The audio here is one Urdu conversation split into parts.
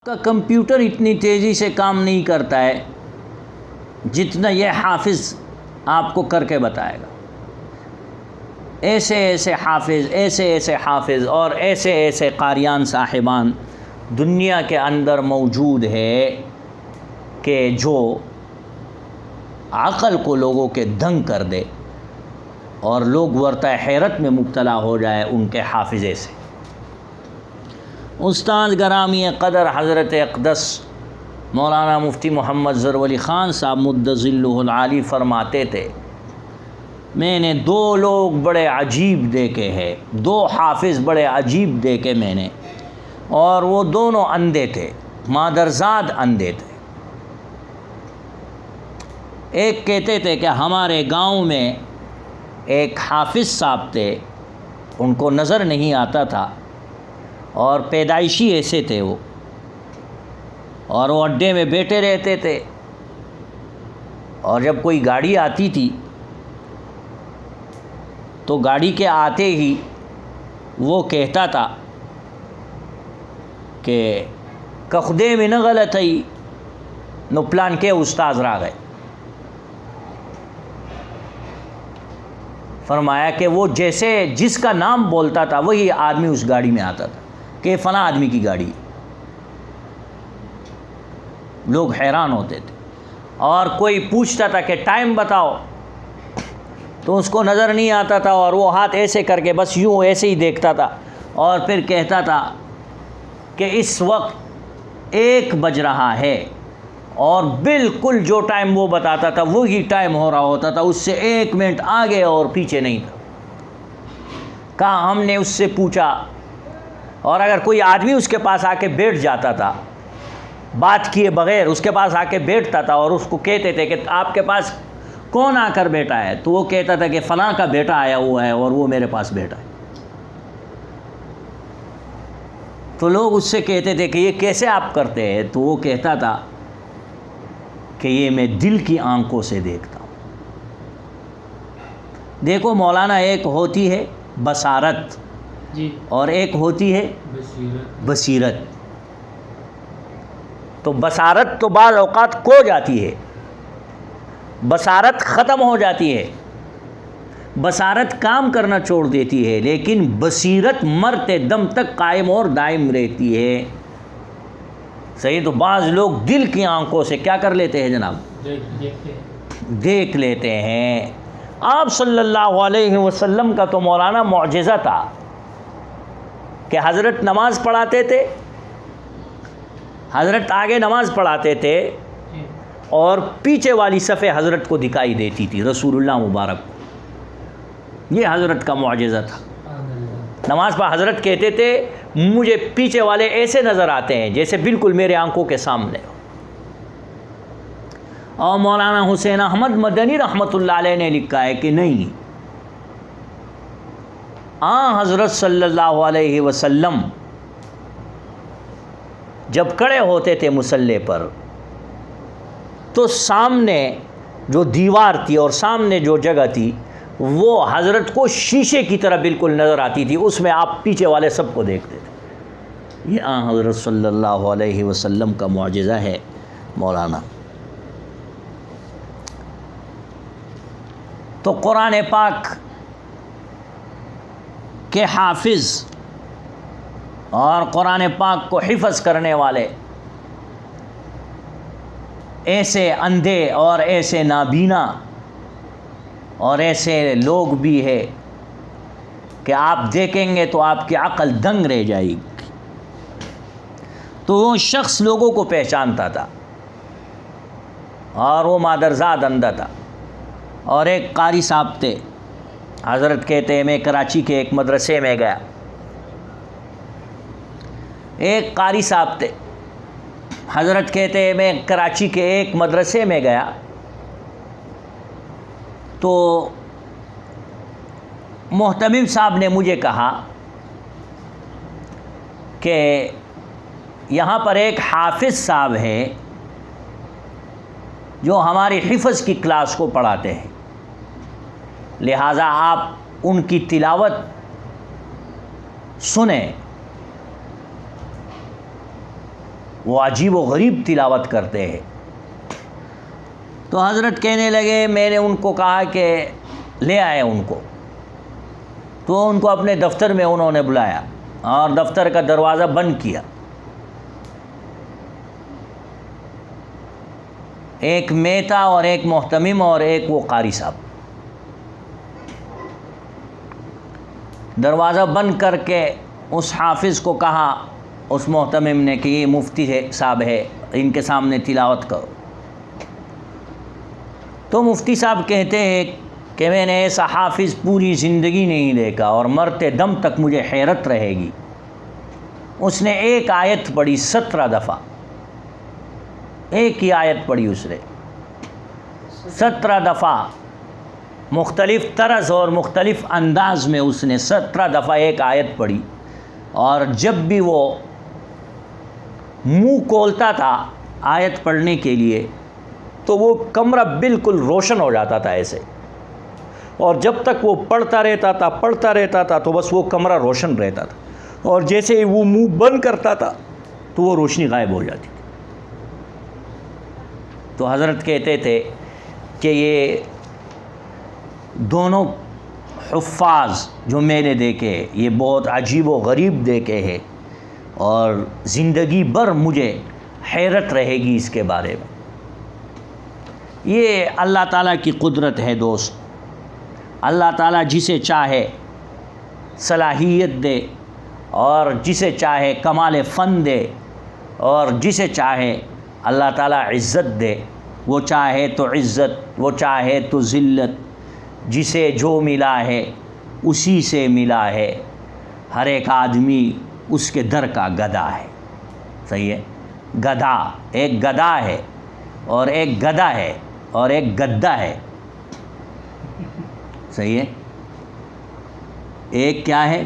کا کمپیوٹر اتنی تیزی سے کام نہیں کرتا ہے جتنا یہ حافظ آپ کو کر کے بتائے گا. ایسے ایسے حافظ، ایسے ایسے حافظ اور ایسے ایسے قاریان صاحبان دنیا کے اندر موجود ہے کہ جو عقل کو لوگوں کے دنگ کر دے اور لوگ ورطہ حیرت میں مبتلا ہو جائے ان کے حافظے سے. استاد گرامی قدر حضرت اقدس مولانا مفتی محمد ظہر ولی خان صاحب مد ظلہ العالی فرماتے تھے، میں نے 2 لوگ بڑے عجیب دیکھے ہیں، 2 حافظ بڑے عجیب دیکھے میں نے، اور وہ دونوں اندھے تھے، مادرزاد اندھے تھے. ایک کہتے تھے کہ ہمارے گاؤں میں ایک حافظ صاحب تھے، ان کو نظر نہیں آتا تھا اور پیدائشی ایسے تھے وہ، اور وہ اڈے میں بیٹھے رہتے تھے، اور جب کوئی گاڑی آتی تھی تو گاڑی کے آتے ہی وہ کہتا تھا کہ کخدے میں نہ غلط ہے نو پلان کے استاذ را گئے. فرمایا کہ وہ جیسے جس کا نام بولتا تھا وہی آدمی اس گاڑی میں آتا تھا کہ فلاں آدمی کی گاڑی. لوگ حیران ہوتے تھے، اور کوئی پوچھتا تھا کہ ٹائم بتاؤ تو اس کو نظر نہیں آتا تھا، اور وہ ہاتھ ایسے کر کے بس یوں ایسے ہی دیکھتا تھا، اور پھر کہتا تھا کہ اس وقت 1 بج رہا ہے، اور بالکل جو ٹائم وہ بتاتا تھا وہی ٹائم ہو رہا ہوتا تھا، اس سے 1 منٹ آگے اور پیچھے نہیں تھا. کہا ہم نے اس سے پوچھا، اور اگر کوئی آدمی اس کے پاس آ کے بیٹھ جاتا تھا بات کیے بغیر، اس کے پاس آ کے بیٹھتا تھا اور اس کو کہتے تھے کہ آپ کے پاس کون آ کر بیٹھا ہے، تو وہ کہتا تھا کہ فلاں کا بیٹا آیا ہوا ہے اور وہ میرے پاس بیٹھا ہے. تو لوگ اس سے کہتے تھے کہ یہ کیسے آپ کرتے ہیں، تو وہ کہتا تھا کہ یہ میں دل کی آنکھوں سے دیکھتا ہوں. دیکھو مولانا، ایک ہوتی ہے بصارت جی، اور ایک ہوتی ہے بصیرت. تو بصارت تو بعض اوقات کھو جاتی ہے، بصارت ختم ہو جاتی ہے، بصارت کام کرنا چھوڑ دیتی ہے، لیکن بصیرت مرتے دم تک قائم اور دائم رہتی ہے. صحیح. تو بعض لوگ دل کی آنکھوں سے کیا کر لیتے ہیں جناب، دیکھ لیتے ہیں. آپ صلی اللہ علیہ وسلم کا تو مولانا معجزہ تھا کہ حضرت نماز پڑھاتے تھے، حضرت آگے نماز پڑھاتے تھے اور پیچھے والی صفحے حضرت کو دکھائی دیتی تھی، رسول اللہ مبارک کو. یہ حضرت کا معجزہ تھا. نماز پڑھ حضرت کہتے تھے مجھے پیچھے والے ایسے نظر آتے ہیں جیسے بالکل میرے آنکھوں کے سامنے. اور مولانا حسین احمد مدنی رحمۃ اللہ علیہ نے لکھا ہے کہ نہیں، حضرت صلی اللہ علیہ وسلم جب کھڑے ہوتے تھے مصلی پر تو سامنے جو دیوار تھی اور سامنے جو جگہ تھی وہ حضرت کو شیشے کی طرح بالکل نظر آتی تھی، اس میں آپ پیچھے والے سب کو دیکھتے تھے. یہ حضرت صلی اللہ علیہ وسلم کا معجزہ ہے مولانا. تو قرآن پاک کے حافظ اور قرآن پاک کو حفظ کرنے والے ایسے اندھے اور ایسے نابینا اور ایسے لوگ بھی ہے کہ آپ دیکھیں گے تو آپ کی عقل دنگ رہ جائے گی. تو وہ شخص لوگوں کو پہچانتا تھا اور وہ مادرزاد اندھا تھا. اور ایک قاری صاحب تھے، حضرت کہتے ہیں میں کراچی کے ایک مدرسے میں گیا، ایک قاری صاحب تھے، حضرت کہتے ہیں میں کراچی کے ایک مدرسے میں گیا تو محتمم صاحب نے مجھے کہا کہ یہاں پر ایک حافظ صاحب ہے جو ہماری حفظ کی کلاس کو پڑھاتے ہیں، لہٰذا آپ ان کی تلاوت سنیں. وہ عجیب و غریب تلاوت کرتے ہیں۔ تو حضرت کہنے لگے، میں نے ان کو کہا کہ لے آئے ان کو، تو ان کو اپنے دفتر میں انہوں نے بلایا اور دفتر کا دروازہ بند کیا۔ ایک میں تھا اور ایک محتمم اور ایک وہ قاری صاحب۔ دروازہ بند کر کے اس حافظ کو کہا، اس محتمم نے، کہ یہ مفتی صاحب ہے، ان کے سامنے تلاوت کرو۔ تو مفتی صاحب کہتے ہیں کہ میں نے ایسا حافظ پوری زندگی نہیں دیکھا اور مرتے دم تک مجھے حیرت رہے گی۔ اس نے ایک آیت پڑھی 17 دفعہ، ایک ہی آیت پڑھی اس نے 17 دفعہ، مختلف طرز اور مختلف انداز میں اس نے 17 دفعہ ایک آیت پڑھی، اور جب بھی وہ منہ کھولتا تھا آیت پڑھنے کے لیے تو وہ کمرہ بالکل روشن ہو جاتا تھا ایسے، اور جب تک وہ پڑھتا رہتا تھا تو بس وہ کمرہ روشن رہتا تھا، اور جیسے ہی وہ منہ بند کرتا تھا تو وہ روشنی غائب ہو جاتی تھی۔ تو حضرت کہتے تھے کہ یہ دونوں حفاظ جو میں نے دیکھے یہ بہت عجیب و غریب دیکھے ہیں، اور زندگی بھر مجھے حیرت رہے گی اس کے بارے میں۔ یہ اللہ تعالیٰ کی قدرت ہے دوست۔ اللہ تعالیٰ جسے چاہے صلاحیت دے، اور جسے چاہے کمال فن دے، اور جسے چاہے اللہ تعالیٰ عزت دے۔ وہ چاہے تو عزت، وہ چاہے تو ذلت، جسے جو ملا ہے اسی سے ملا ہے۔ ہر ایک آدمی اس کے در کا گدھا ہے۔ صحیح ہے؟ گدھا، ایک گدھا ہے اور ایک گدھا ہے اور ایک گدھا ہے۔ صحیح ہے؟ ایک کیا ہے؟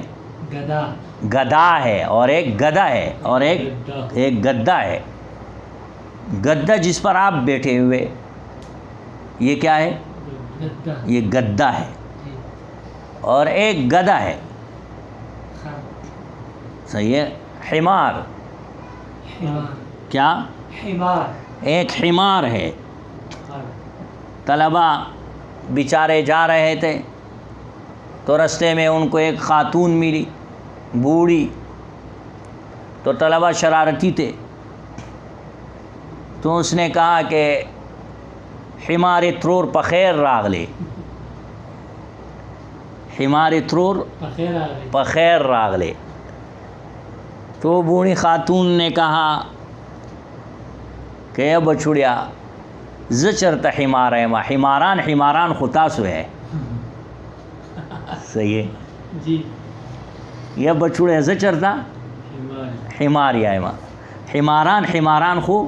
گدھا ہے، اور ایک گدھا ہے، اور ایک گدھا ہے۔ گدھا جس پر آپ بیٹھے ہوئے، یہ کیا ہے؟ یہ گدھا ہے، اور ایک گدھا ہے۔ صحیح ہے؟ حمار، کیا؟ ایک حمار ہے۔ طلبہ بیچارے جا رہے تھے تو رستے میں ان کو ایک خاتون ملی، بوڑھی۔ تو طلبہ شرارتی تھے، تو اس نے کہا کہ حمار ترور پخیر راغلے، حمار ترور پخیر راغلے۔ تو بوڑھی خاتون نے کہا کہ اے بچڑیا زچرتا حمار ہے، ما حماران خطاس ہے۔ صحیح ہے جی؟ یہ بچڑیا زچرتا حمار یا ما حماران خو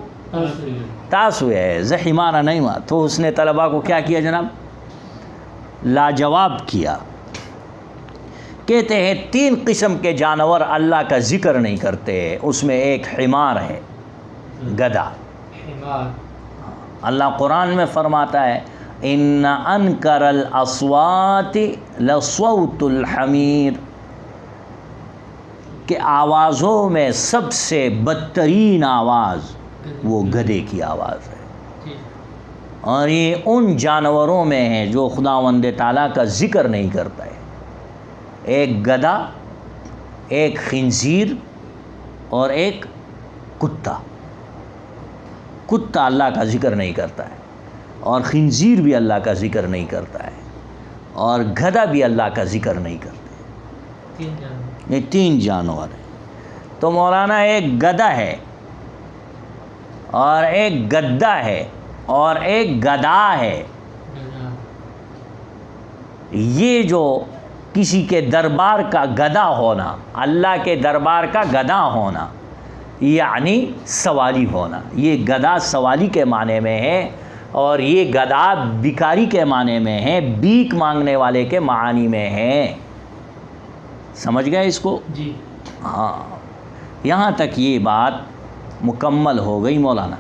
تاسو ہے، ز حمارہ نہیں ما۔ تو اس نے طلبہ کو کیا کیا جناب؟ لاجواب کیا۔ کہتے ہیں 3 قسم کے جانور اللہ کا ذکر نہیں کرتے، اس میں ایک حمار ہے، گدھا۔ اللہ قرآن میں فرماتا ہے ان انکر الاصوات لصوت الحمیر، کہ آوازوں میں سب سے بدترین آواز وہ گدھے کی آواز ہے۔ اور یہ ان جانوروں میں ہے جو خداوند تعالیٰ کا ذکر نہیں کرتا ہے۔ ایک گدھا، ایک خنزیر، اور ایک کتا۔ کتا اللہ کا ذکر نہیں کرتا ہے، اور خنزیر بھی اللہ کا ذکر نہیں کرتا ہے، اور گدھا بھی اللہ کا ذکر نہیں کرتا۔ یہ 3 جانور ہیں۔ تو مولانا ایک گدھا ہے، اور ایک گدھا ہے، اور ایک گدھا ہے۔ یہ جو کسی کے دربار کا گدھا ہونا، اللہ کے دربار کا گدھا ہونا، یعنی سوالی ہونا۔ یہ گدھا سوالی کے معنی میں ہے، اور یہ گدھا بھکاری کے معنی میں ہے، بھیک مانگنے والے کے معنی میں ہے۔ سمجھ گئے اس کو؟ جی ہاں، یہاں تک یہ بات مکمل ہو گئی مولانا۔